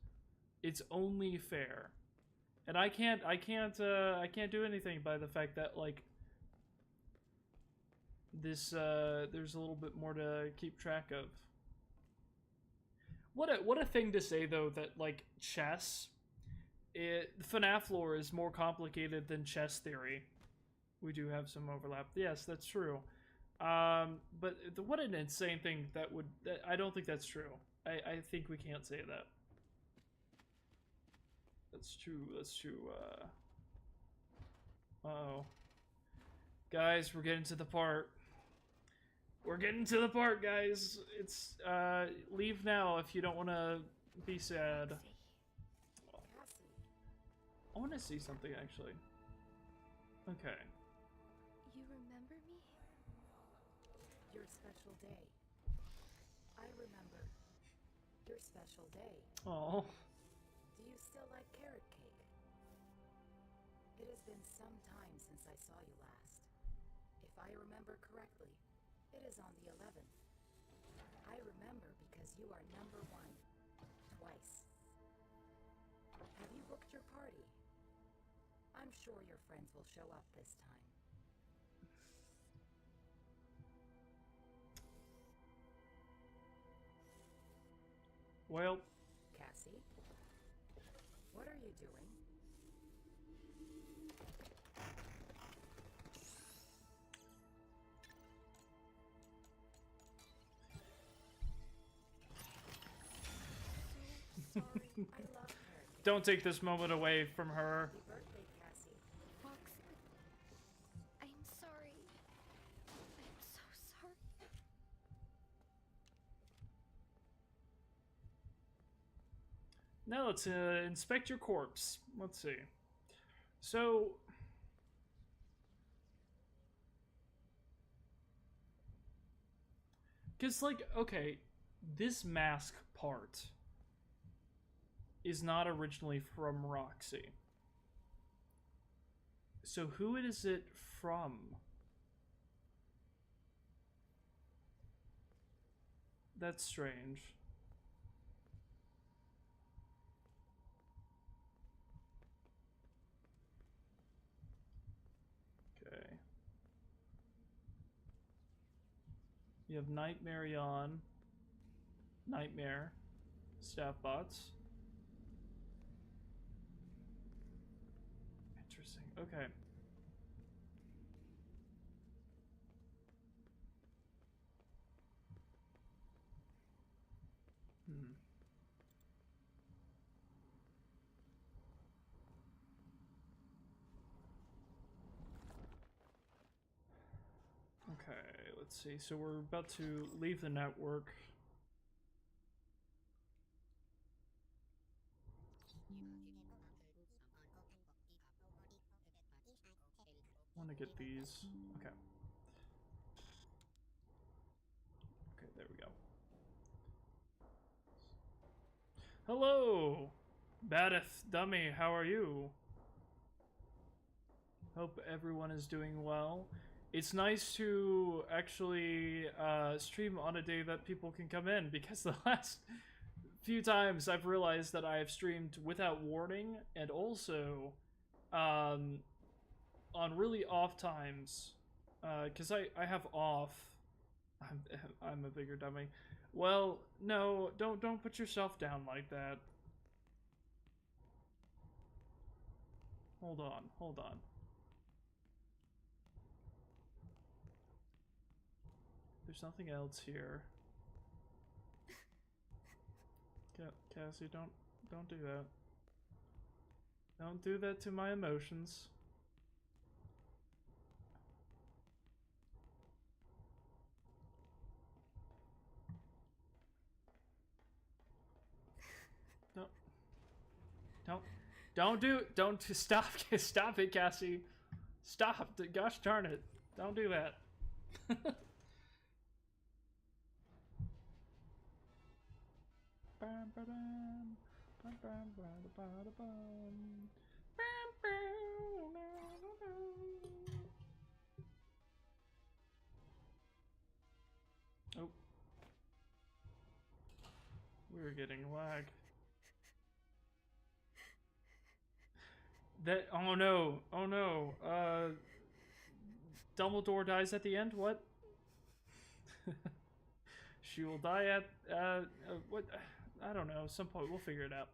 It's only fair. And I can't do anything by the fact that, like, this, there's a little bit more to keep track of. What a thing to say, though, that, like, chess, FNAF lore is more complicated than chess theory. We do have some overlap. Yes, that's true. But what an insane thing that would... I don't think that's true. I think we can't say that. That's true, uh-oh. Guys, we're getting to the part. We're getting to the part, guys. It's, leave now if you don't want to be sad. I want to see something, actually. Okay. You remember me? Your special day. I remember. Your special day. Oh. Do you still like carrot cake? It has been some time since I saw you last. If I remember correctly, it is on the 11th. I remember because you are number 1. Twice. Have you booked your party? I'm sure your friends will show up this time. Well, Cassie? What are you doing? So sorry. I love carrot cake. don't take this moment away from her. Happy birthday, Cassie. Roxy, I'm sorry. I'm so sorry. Now let's inspect your corpse. Let's see. So, because, like, okay, this mask part is not originally from Roxy. So who is it from? That's strange. Okay. You have Nightmare on. Nightmare. Staff bots. Interesting. Okay. Hmm. Okay, let's see. So we're about to leave the network. I want to get these. Okay. Okay, there we go. Hello! Badith, dummy, how are you? Hope everyone is doing well. It's nice to actually stream on a day that people can come in, because the last few times I've realized that I have streamed without warning, and also on really off times, because I have off. I'm a bigger dummy. Well, no, don't put yourself down like that. Hold on. There's nothing else here. Cassie, don't do that. Don't do that to my emotions. Don't stop stop it, Cassie. Stop. Gosh darn it. Don't do that. Oh. We're getting lag. That, oh no, Dumbledore dies at the end? What? She will die at, what? I don't know, some point, we'll figure it out.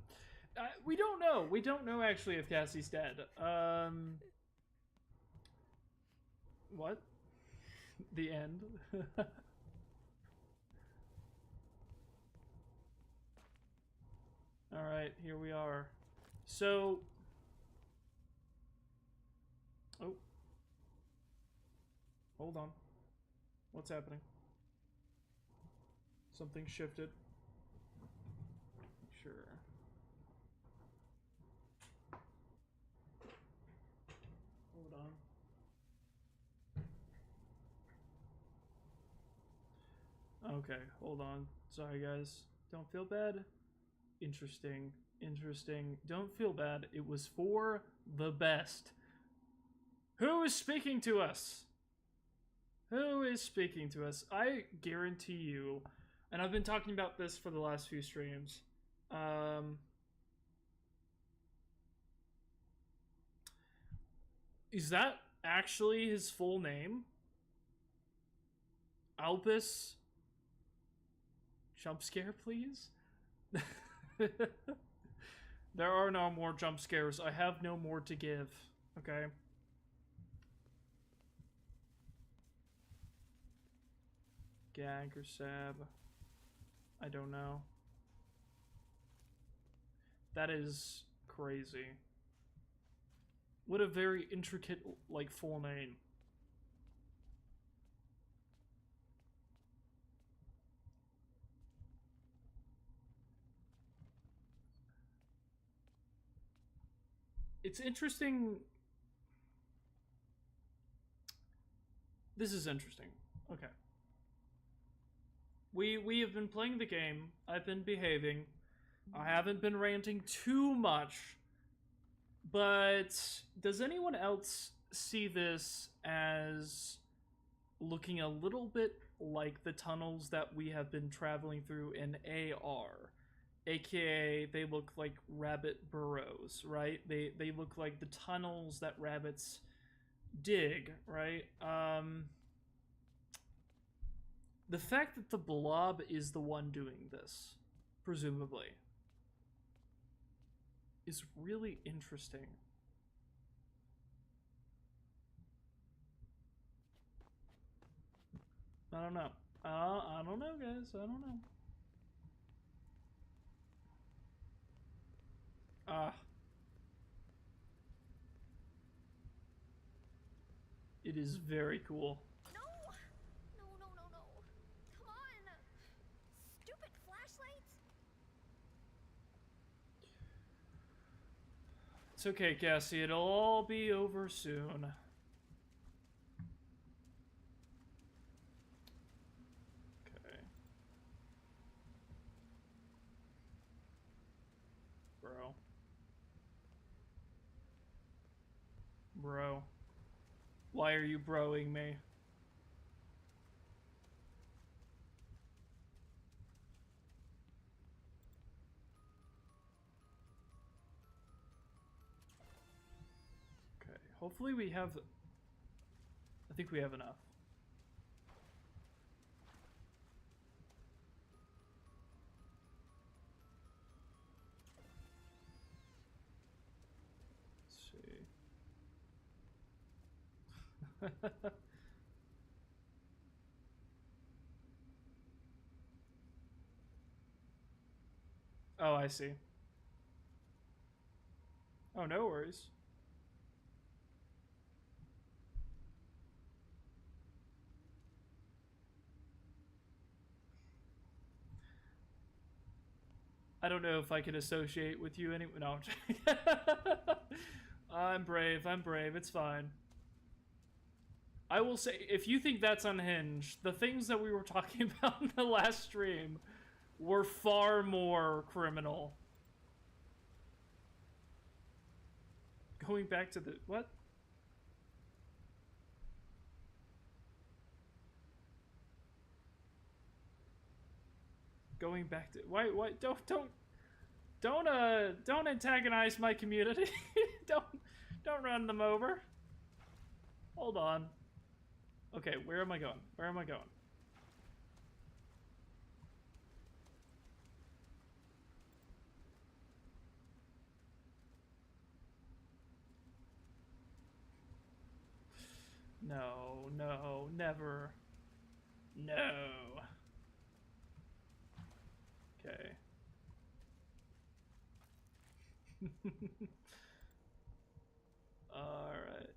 We don't know actually if Cassie's dead. What? The end? Alright, here we are. So... Oh. Hold on. What's happening? Something shifted. Sure. Hold on. Okay, hold on. Sorry guys. Don't feel bad. Interesting. Interesting. Don't feel bad. It was for the best. Who is speaking to us? Who is speaking to us? I guarantee you, and I've been talking about this for the last few streams. Is that actually his full name? Albus? Jump scare, please? There are no more jump scares. I have no more to give. Okay? Gag or sab? I don't know. That is crazy. What a very intricate, like, full name. It's interesting. This is interesting. Okay. We have been playing the game. I've been behaving. I haven't been ranting too much. But does anyone else see this as looking a little bit like the tunnels that we have been traveling through in AR? AKA, they look like rabbit burrows, right? They look like the tunnels that rabbits dig, right? The fact that the blob is the one doing this, presumably, is really interesting. I don't know. I don't know, guys. I don't know. It is very cool. No! No, no, no, no. Come on! Stupid flashlights! It's okay, Cassie. It'll all be over soon. Okay. Bro. Bro. Why are you broing me? Okay, hopefully we have... I think we have enough. Let's see. Oh, I see. Oh, no worries. I don't know if I can associate with you anymore. No, I'm brave. I'm brave. It's fine. I will say, if you think that's unhinged, the things that we were talking about in the last stream were far more criminal. Going back to the... What? Going back to... Why? Don't antagonize my community. Don't run them over. Hold on. Okay, where am I going? Where am I going? No, no, never. No. Okay. Alright.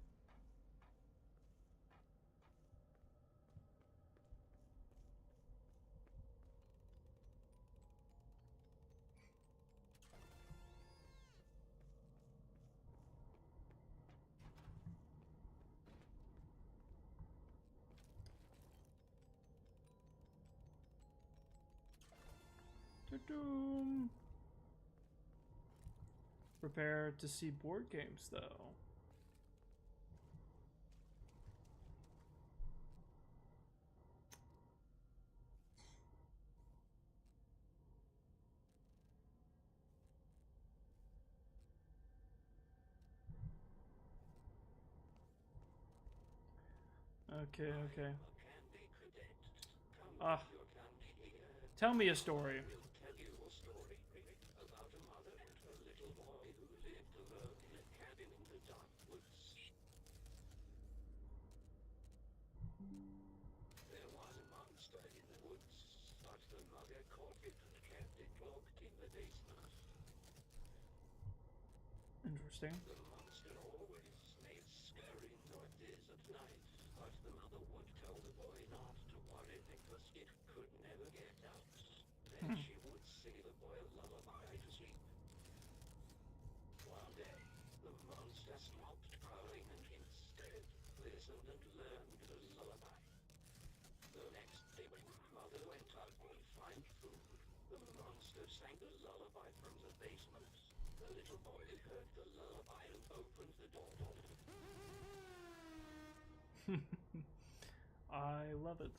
Doom. Prepare to see board games, though. Okay, okay. Ah. Tell me a story. Interesting. I love it.